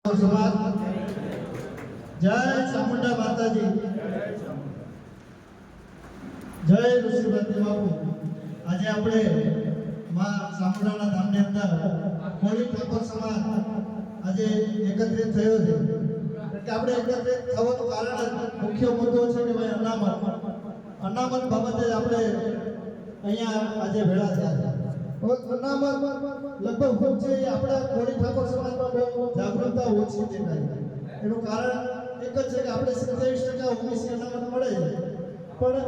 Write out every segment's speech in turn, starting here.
समाज जय चामुंडा माताजी जय ऋषिपति बापू। आज આપણે માં ચામુંડાના ધામની અંદર કોળી ઠાકોર સમાજ આજે એકત્રિત થયો છે કે આપણે એકત્રિત થવાનું કારણ મુખ્ય મુદ્દો છે કે ભાઈ અનામત બાબતે આપણે અહીંયા આજે ભેળા થયા છે। અનામત લગભગ ખૂબ છે આપણા કોળી ઠાકોર સમાજમાં બહુ જાગૃતતા ઓછી દેખાય। એનું કારણ એક જ છે કે આપણે 27% ઓબીસી અનામત મળે પણ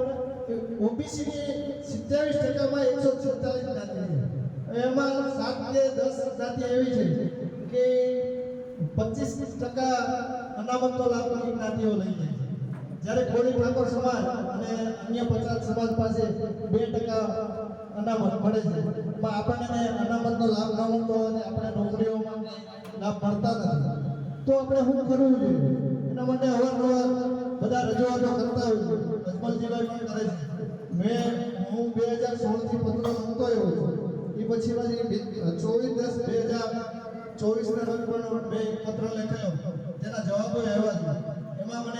ઓબીસી ની 27% માં 146 જ્ઞાતિ છે। એમાં 7 કે 10 જ્ઞાતિ એવી છે કે 25% અનામતનો લાભ જ્ઞાતિઓ લઈ જાય છે, જ્યારે કોળી ઠાકોર સમાજ અને અન્ય 50 સમાજ પાસે 2% અનામત મળે છે। પણ આપણને અનામતનો લાભ ન મળતો અને આપણે નોકરીઓમાં લાભ મળતા નથી, તો આપણે શું કરવું જોઈએ? એના માટે અવારનવાર બધા રજૂઆતો કરતા હોય છે, અજમલજીભાઈ પણ કરે છે। હું 2016 થી પત્રો લખતો આવ્યો છું, એ પછી 24/10/2024 ના રોજ પણ મેં પત્ર લખેલો, તેના જવાબો આવ્યા છે। એમાં મેં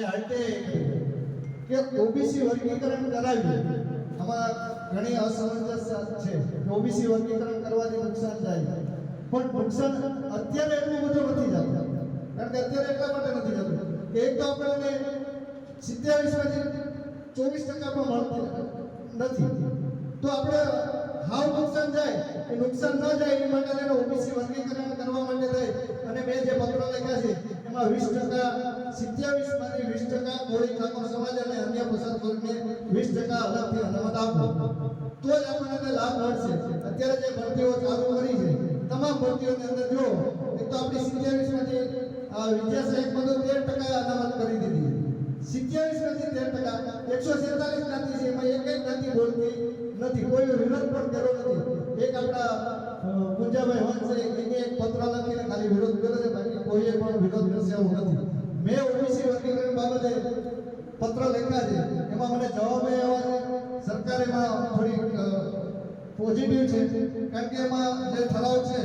હાલતે કે ઓબીસી વર્ગીકરણ કરાવ્યું, આમાં ઘણી અસમંજસ છે। ઓબીસી વર્ગીકરણ કરવાથી નુકસાન થાય, પણ નુકસાન અત્યારે એટલું બધું નથી જતું, કારણ કે અત્યારે એટલા માટે નથી જતું કે એક તો આપણને 27 માંથી 24% પણ મળતી નથી, તો આપણે હાવ નુકસાન જાય એ નુકસાન ન જાય એ માટે એને ઓબીસી વર્ગીકરણ કરવા માટે થાય। અને મેં જે પત્રો લખ્યા છે એમાં 20% 27 માંથી 20% કોળી ઠાકોર સમાજ અને અન્ય પછાત વર્ગને 20% અલગથી અનામત આપો, તો જ આપણને લાભ મળશે। અત્યારે જે ભરતીઓ ચાલુ કરી છે તમામ ભરતીઓની અંદર જો એક તો આપણી 27 માંથી વિદ્યા સહાયક પદો 13% અનામત કરી દીધી, 27 માંથી 13%, 147 જ્ઞાતિ છે એમાં એક જ્ઞાતિ બોલતી નથી, કોઈ વિરોધ પણ કર્યો નથી। એક આપણા પૂંજાભાઈ વંશ છે એને એક પત્ર લખીને ખાલી વિરોધ કર્યો છે, બાકી કોઈએ પણ વિરોધ દર્શાવ્યો નથી। મેં ઓબીસી વર્ગીકરણ બાબતે પત્ર લખ્યા છે, એમાં મને જવાબ આવ્યા છે। સરકાર એમાં થોડી પોઝિટિવ છે, કારણ કે એમાં જે ઠરાવ છે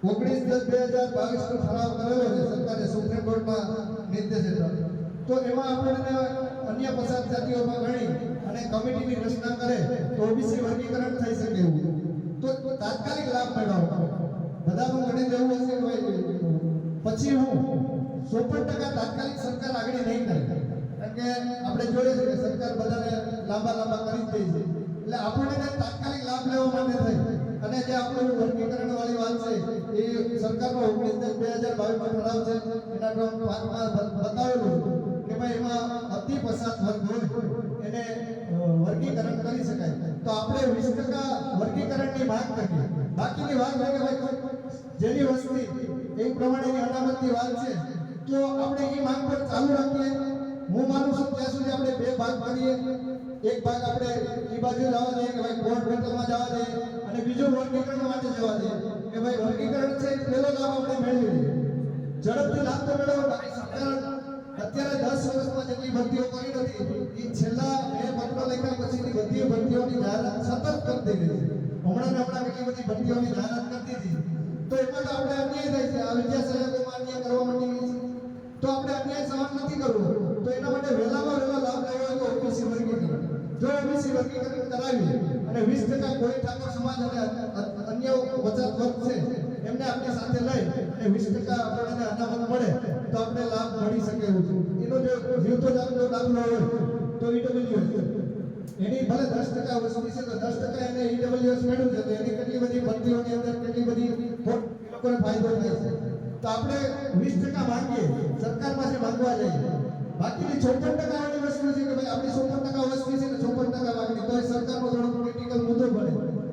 19/10/2022 નો ઠરાવ કરેલો છે સરકારે સુપ્રીમ કોર્ટમાં નિર્દેશ હેઠળ, તો એમાં આપણને અન્ય પછાત જાતિઓમાં ગણી અને કમિટીની રચના કરે તો ઓબીસી વર્ગીકરણ થઈ શકે એવું, તો તાત્કાલિક લાભ મેળવવો। બધાનું ગણિત એવું હશે કે પછી હું 56% તાત્કાલિક સરકાર આગળ નહીં કરે, કારણ કે આપણે જોઈએ છે કે સરકાર બધાને લાંબા કરી દે છે, એટલે આપણને તાત્કાલિક લાભ લેવા માટે થાય। અને જે આપણું વર્ગીકરણ વાળી વાત છે એ સરકારનો 19/2022 માં ઠરાવ છે, એના ક્રમ 5 માં બતાવેલું કે ભાઈ એમાં અતિ પછાત વર્ગ હોય એને વર્ગીકરણ કરી શકાય, તો આપણે 20% વર્ગીકરણની માંગ કરીએ। બાકીની વાત છે કે ભાઈ જેની વસ્તી એ પ્રમાણેની અનામતની વાત છે, તો આપણે એ માંગ પર ચાલુ રાખીએ। હું માનું છું ત્યાં સુધી આપણે બે ભાગ કરીએ, એક ભાગ આપણે એ બાજુ જવા દઈએ કે ભાઈ કોર્ટ મેટરમાં જવા દઈએ, અને બીજું વર્ગીકરણ માટે જવા દઈએ કે ભાઈ વર્ગીકરણ છે પહેલો લાભ આપણે મેળવી લઈએ, ઝડપથી લાભ તો મેળવો। સરકાર અત્યારે 10 વર્ષમાં જેટલી ભરતીઓ કરી નથી એ છેલ્લા બે પત્રો લખ્યા પછીની બધી ભરતીઓની જાહેરાત સતત કરતી રહી છે। હમણાં કેટલી બધી ભરતીઓની જાહેરાત કરતી હતી, તો એમાં તો આપણે અન્યાય થાય છે। આ વિદ્યા સહાયકોમાં અન્યાય કરવા માંડી તો આપણે અન્યાય સહન નથી કરવું, તો એના માટે વહેલામાં વહેલો લાભ લેવો હોય તો ઓબીસી વર્ગીકરણ, જો ઓબીસી વર્ગીકરણ કરાવી અને 20% કોળી ઠાકોર સમાજ અને અન્ય પછાત વર્ગ છે એમને આપણી સાથે લઈ અને 20% આપણને અનામત મળે તો આપણે લાભ મળી શકે એવું છે। એનો જો જીવતો જાગતો દાખલો હોય તો ઈડબ્લ્યુએસ એની ભલે 10% વસ્તી છે તો 10% એને ઈડબ્લ્યુએસ મેળવ્યું છે, તો એની કેટલી બધી ભરતીઓની અંદર કેટલી બધી લોકોને ફાયદો થાય છે। તો આપણે 20% માંગીએ, સરકાર પાસે માંગવા જઈએ, બાકીની 54% વાળી વસ્તુ છે કે ભાઈ આપણી 54% વસ્તી છે ને 54% માંગણી, તો એ સરકારનો થોડો ક્રિટિકલ મુદ્દો બને,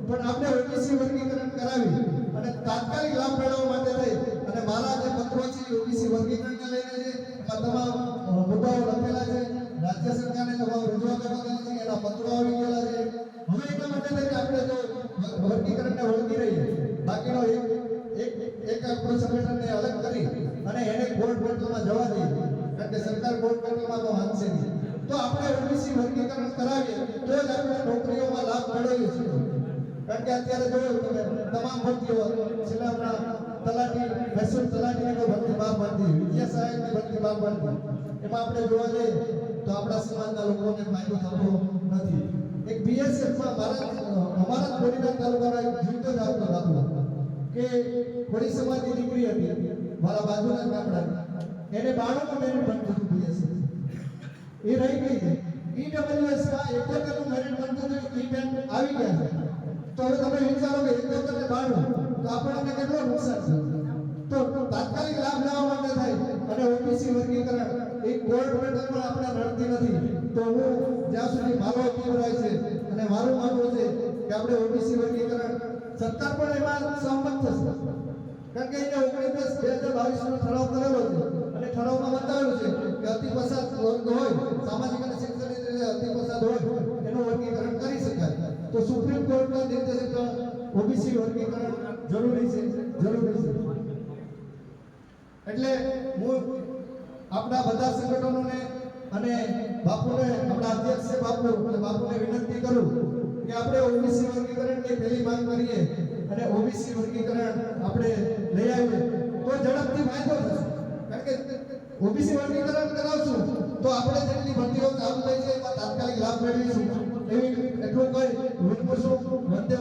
પણ આપણે ઓબીસી વર્ગીકરણ કરાવી અને તાત્કાલિક લાભ મેળવવા માટે થઈ અને મારા જે પત્રો છે એ ઓબીસી વર્ગીકરણને લઈને છે, એમાં તમામ મુદ્દાઓ લખેલા છે, રાજ્ય સરકારને તમામ રજૂઆતો કરેલી છે, એના પત્રો આવી ગયેલા છે। હવે એટલા માટે થઈને આપણે જો વર્ગીકરણને વળગી રહીએ, બાકીનો એક આપણું સંગઠનને અલગ કરી અને એને કોર્ટ મેટરમાં જવા દઈએ, કારણ કે સરકાર કોર્ટ મેટરમાં તો માનશે નહીં, તો આપણે ઓબીસી વર્ગીકરણ કરાવીએ તો જ આપણે નોકરીઓમાં લાભ મેળવીએ છીએ। કારણ કે અત્યારે જોયું તમે તમામ ભરતીઓ છેલ્લા તલાટી મહેસૂલ તલાટીની કોઈ ભરતી બહાર પાડતી, વિદ્યા સહાયકની ભરતી બહાર પાડતી, એમાં આપણે જોવા જઈએ તો આપણા સમાજના લોકોને ફાયદો થતો નથી. એક બીએસએફમાં અમારા ખોડીના તાલુકાના એક જીવતો જાગતો દાખલો કે ખોડી સમાજની દીકરી હતી, મારા બાજુના ગામડાની, એને 92 મેરિટ બનતું હતું બીએસએફ, એ રહી ગઈ છે. ઈડબ્લ્યુએસ માં 71 નું મેરિટ બનતું હતું, ઈ બેન આવી ગયા છે. તો હવે તમે વિચારો કે 71 ને 92 તો આપણને કેટલું નુકસાન છે. તો તાત્કાલિક લાભ લેવા માટે થાય અને ઓબીસી વર્ગીકરણ એક ગોલ્ડ મેડલ પણ આપણે રડતી નથી. તો હું જ્યાં સુધી મારો અભિપ્રાય છે અને મારું માનવું છે કે આપણે ઓબીસી વર્ગીકરણ સરકાર પણ એમાં સહમત થશે, કારણ કે અહીંયા 19/2022 નો ઠરાવ કરેલો છે અને ઠરાવમાં બતાવેલું છે કે અતિ પછાત વર્ગ હોય, સામાજિક અને શૈક્ષણિક રીતે અતિ પછાત હોય એનું વર્ગીકરણ કરી શકાય. તો સુપ્રીમ કોર્ટના નિર્દેશ હેઠળ ઓબીસી વર્ગીકરણ જરૂરી છે. એટલે હું આપણા બધા સંગઠનોને અને બાપુને, આપણા અધ્યક્ષ છે બાપુને વિનંતી કરું કે આપણે ઓબીસી વર્ગીકરણની પહેલી માંગ કરીએ અને ઓબીસી વર્ગીકરણ આપણે લઈ આવીએ તો ઝડપથી ફાયદો થશે. કારણ કે ઓબીસી વર્ગીકરણ કરાવશું તો આપણે જેટલી ભરતીઓ ચાલુ થઈ છે એમાં તાત્કાલિક લાભ મેળવીશું. એવી એટલું કઈ વિનમુશું વંદે